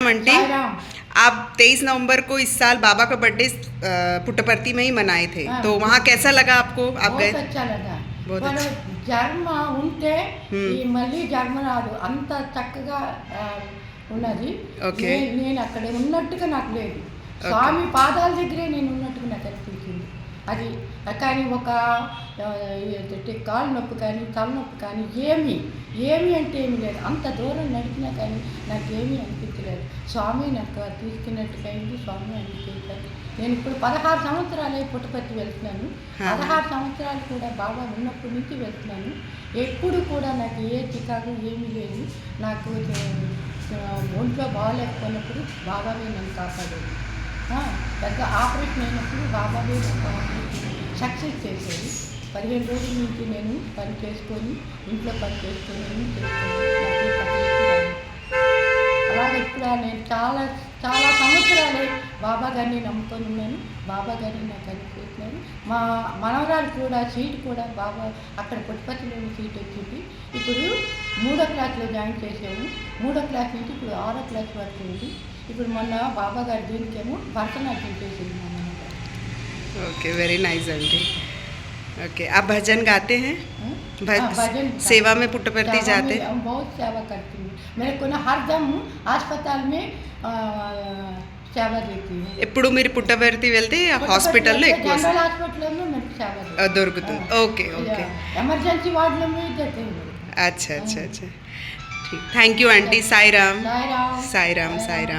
Aunty, आप 23 नवंबर को इस साल बाबा का बर्थडे पुट्टपर्ती में ही मनाए थे। तो वहाँ कैसा लगा आपको? आप गए? बहुत अच्छा लगा। बहुत వాడు अच्छा। జన్మ ఉంటే ఈ మళ్ళీ జన్మ రాదు అంత చక్కగా ఉన్నది. ఓకే. నేను అక్కడ ఉన్నట్టుగా నాకు లేదు. స్వామి పాదాల దగ్గరే నేను ఉన్నట్టుగా నాకు అనిపించింది. అది కానీ ఒక కాలు నొప్పి కానీ తలనొప్పి కానీ ఏమి అంటే ఏమి లేదు. అంత దూరం నడిచినా కానీ నాకేమీ అనిపించలేదు. స్వామి నాకు తీసుకున్నట్టుగా అయింది. స్వామి అనిపించారు. నేను ఇప్పుడు 16 సంవత్సరాలు పుట్టపర్తి వెళ్తున్నాను. 16 సంవత్సరాలు కూడా బాబా ఉన్నప్పటి నుంచి వెళ్తున్నాను. ఎప్పుడు కూడా నాకు ఏ చికాకు ఏమీ లేదు. నాకు ఒంట్లో బాగాలేకపోయినప్పుడు బాబానే నన్ను కాపాడేది. పెద్ద ఆపరేషన్ అయినప్పుడు బాబానే నాకు ఆపరేషన్ సక్సెస్ చేసేది. 15 రోజుల నుంచి నేను పని చేసుకొని ఇంట్లో పని చేసుకొని అన్నీ చేసుకొని అలాగే ఇప్పుడు నేను చాలా సంవత్సరాలే బాబా గారిని నమ్ముకొని ఉన్నాను. బాబా గారిని నాకు అనిపిస్తున్నారు. మా మనవరాలు కూడా సీట్ కూడా బాబా అక్కడ పుట్టపర్తిలోని సీట్ వచ్చింది. ఇప్పుడు 3వ క్లాస్లో జాయిన్ చేసాము. 3వ క్లాస్ నుంచి ఇప్పుడు 6వ క్లాస్ వరకు ఉంది. ఇప్పుడు మొన్న బాబా గారి దీనికేమో భరతనాట్యం చేసింది మా మనవరాలు. Okay, very nice aunty. Okay, आप भजन गाते हैं? भजन सेवा में पुट्टपर्ती जाते हैं? हम बहुत सेवा करती हूँ। मेरे को ना हर दम अस्पताल में సేవ చేస్తుంది. ఎప్పుడు మీరు పుట్టపర్తి వెళ్తే హాస్పిటల్లో ఎక్కువ జనరల్ హాస్పిటల్లో మనకు సేవ దొరుకుతుంది. ఓకే ఓకే, ఎమర్జెన్సీ వార్డులో देते हैं। अच्छा अच्छा अच्छा, ठीक, thank you aunty. Sai Ram Sai Ram Sai Ram Sai Ram.